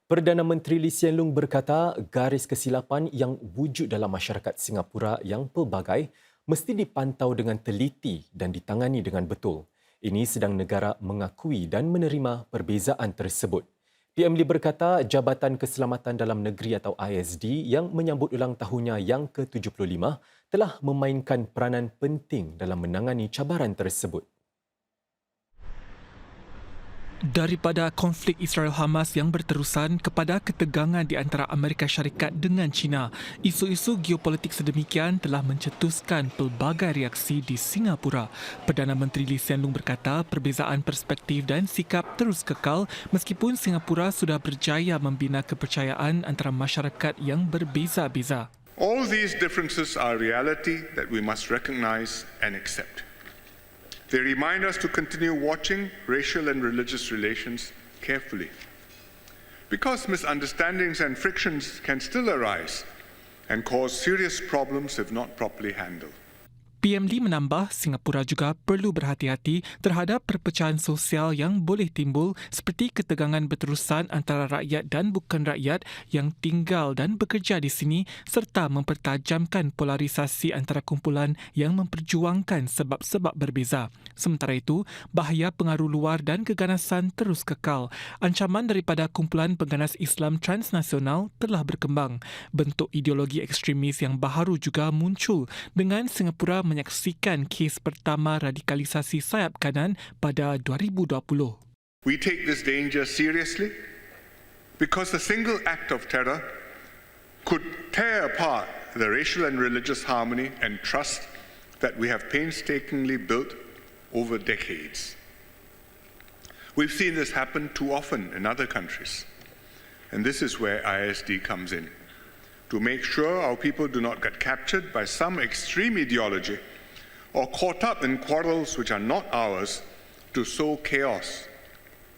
Perdana Menteri Lee Hsien Loong berkata garis kesilapan yang wujud dalam masyarakat Singapura yang pelbagai mesti dipantau dengan teliti dan ditangani dengan betul. Ini sedang negara mengakui dan menerima perbezaan tersebut. PM Lee berkata Jabatan Keselamatan Dalam Negeri atau ISD yang menyambut ulang tahunnya yang ke-75 telah memainkan peranan penting dalam menangani cabaran tersebut. Daripada konflik Israel-Hamas yang berterusan kepada ketegangan di antara Amerika Syarikat dengan China, isu-isu geopolitik sedemikian telah mencetuskan pelbagai reaksi di Singapura. Perdana Menteri Lee Hsien Loong berkata perbezaan perspektif dan sikap terus kekal meskipun Singapura sudah berjaya membina kepercayaan antara masyarakat yang berbeza-beza. All these differences are reality that we must recognize and accept. They remind us to continue watching racial and religious relations carefully, because misunderstandings and frictions can still arise and cause serious problems if not properly handled. PM Lee menambah Singapura juga perlu berhati-hati terhadap perpecahan sosial yang boleh timbul seperti ketegangan berterusan antara rakyat dan bukan rakyat yang tinggal dan bekerja di sini serta mempertajamkan polarisasi antara kumpulan yang memperjuangkan sebab-sebab berbeza. Sementara itu, bahaya pengaruh luar dan keganasan terus kekal. Ancaman daripada kumpulan pengganas Islam transnasional telah berkembang. Bentuk ideologi ekstremis yang baharu juga muncul dengan Singapura menyaksikan kes pertama radikalisasi sayap kanan pada 2020. We take this danger seriously because the single act of terror could tear apart the racial and religious harmony and trust that we have painstakingly built over decades. We've seen this happen too often in other countries, and this is where ISD comes in, to make sure our people do not get captured by some extreme ideology or caught up in quarrels which are not ours to sow chaos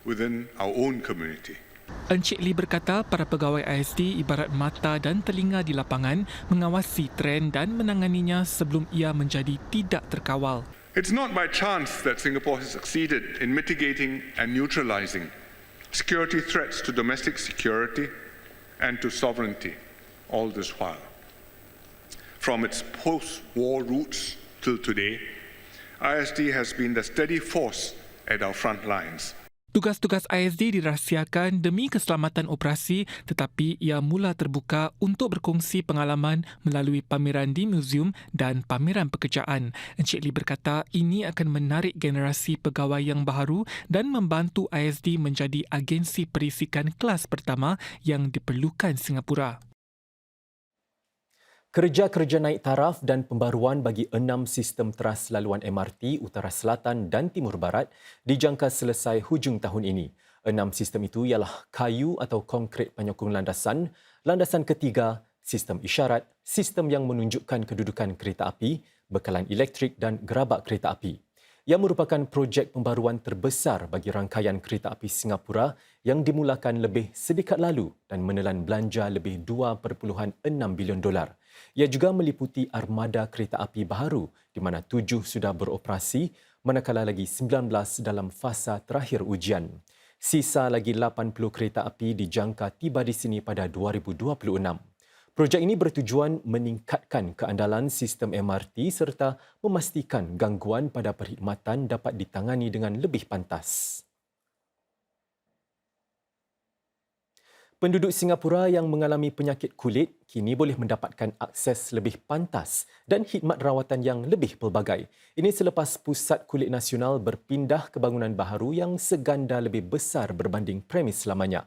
within our own community. Encik Lee berkata para pegawai ISD ibarat mata dan telinga di lapangan mengawasi trend dan menanganinya sebelum ia menjadi tidak terkawal. It's not by chance that Singapore has succeeded in mitigating and neutralizing security threats to domestic security and to sovereignty all this while. From its post-war roots till today, ISD has been the steady force at our front lines. Tugas-tugas ISD dirahsiakan demi keselamatan operasi tetapi ia mula terbuka untuk berkongsi pengalaman melalui pameran di muzium dan pameran pekerjaan. Encik Lee berkata ini akan menarik generasi pegawai yang baharu dan membantu ISD menjadi agensi perisikan kelas pertama yang diperlukan Singapura. Kerja-kerja naik taraf dan pembaruan bagi 6 sistem teras laluan MRT Utara Selatan dan Timur Barat dijangka selesai hujung tahun ini. 6 sistem itu ialah kayu atau konkrit penyokong landasan, landasan ketiga, sistem isyarat, sistem yang menunjukkan kedudukan kereta api, bekalan elektrik dan gerabak kereta api. Ia merupakan projek pembaruan terbesar bagi rangkaian kereta api Singapura yang dimulakan lebih sedikit lalu dan menelan belanja lebih $2.6 bilion. Ia juga meliputi armada kereta api baharu di mana 7 sudah beroperasi manakala lagi 19 dalam fasa terakhir ujian. Sisa lagi 80 kereta api dijangka tiba di sini pada 2026. Projek ini bertujuan meningkatkan keandalan sistem MRT serta memastikan gangguan pada perkhidmatan dapat ditangani dengan lebih pantas. Penduduk Singapura yang mengalami penyakit kulit kini boleh mendapatkan akses lebih pantas dan khidmat rawatan yang lebih pelbagai. Ini selepas Pusat Kulit Nasional berpindah ke bangunan baharu yang seganda lebih besar berbanding premis lamanya.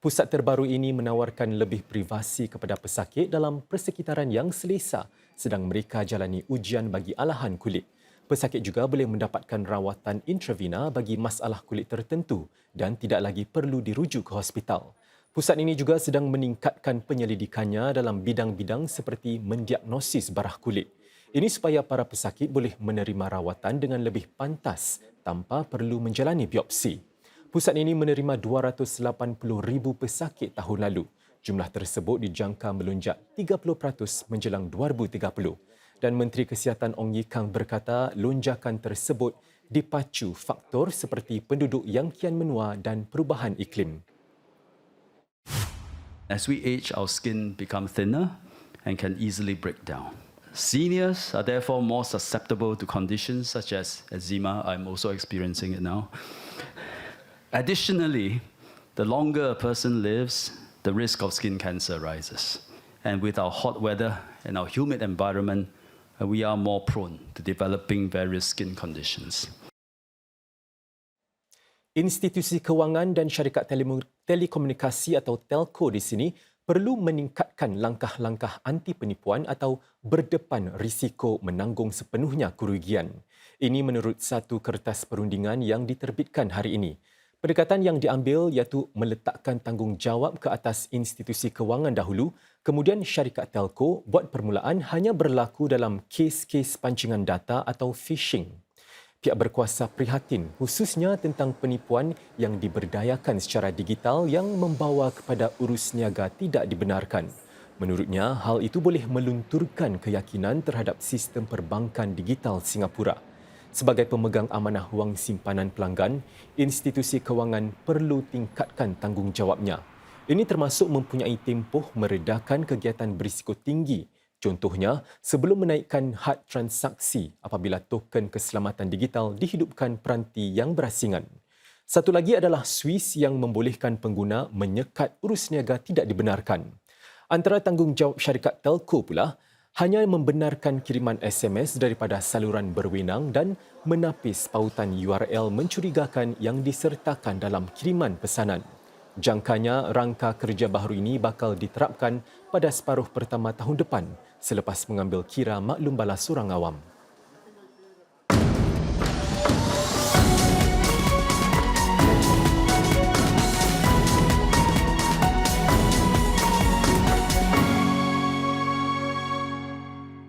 Pusat terbaru ini menawarkan lebih privasi kepada pesakit dalam persekitaran yang selesa sedang mereka jalani ujian bagi alahan kulit. Pesakit juga boleh mendapatkan rawatan intravena bagi masalah kulit tertentu dan tidak lagi perlu dirujuk ke hospital. Pusat ini juga sedang meningkatkan penyelidikannya dalam bidang-bidang seperti mendiagnosis barah kulit. Ini supaya para pesakit boleh menerima rawatan dengan lebih pantas tanpa perlu menjalani biopsi. Pusat ini menerima 280,000 pesakit tahun lalu. Jumlah tersebut dijangka melonjak 30% menjelang 2030. Dan Menteri Kesihatan Ong Ye Kang berkata lonjakan tersebut dipacu faktor seperti penduduk yang kian menua dan perubahan iklim. As we age, our skin becomes thinner and can easily break down. Seniors are therefore more susceptible to conditions such as eczema. I'm also experiencing it now. Additionally, the longer a person lives, the risk of skin cancer rises. And with our hot weather and our humid environment, we are more prone to developing various skin conditions. Institusi kewangan dan syarikat telekomunikasi atau telco di sini perlu meningkatkan langkah-langkah anti penipuan atau berdepan risiko menanggung sepenuhnya kerugian. Ini menurut satu kertas perundingan yang diterbitkan hari ini. Pendekatan yang diambil iaitu meletakkan tanggungjawab ke atas institusi kewangan dahulu, kemudian syarikat telco buat permulaan hanya berlaku dalam kes-kes pancingan data atau phishing. Pihak berkuasa prihatin khususnya tentang penipuan yang diberdayakan secara digital yang membawa kepada urus niaga tidak dibenarkan. Menurutnya, hal itu boleh melunturkan keyakinan terhadap sistem perbankan digital Singapura. Sebagai pemegang amanah wang simpanan pelanggan, institusi kewangan perlu tingkatkan tanggungjawabnya. Ini termasuk mempunyai tempoh meredakan kegiatan berisiko tinggi. Contohnya, sebelum menaikkan had transaksi apabila token keselamatan digital dihidupkan peranti yang berasingan. Satu lagi adalah Swiss yang membolehkan pengguna menyekat urus niaga tidak dibenarkan. Antara tanggungjawab syarikat telco pula, hanya membenarkan kiriman SMS daripada saluran berwenang dan menapis pautan URL mencurigakan yang disertakan dalam kiriman pesanan. Jangkanya rangka kerja baharu ini bakal diterapkan pada separuh pertama tahun depan selepas mengambil kira maklum balas orang awam.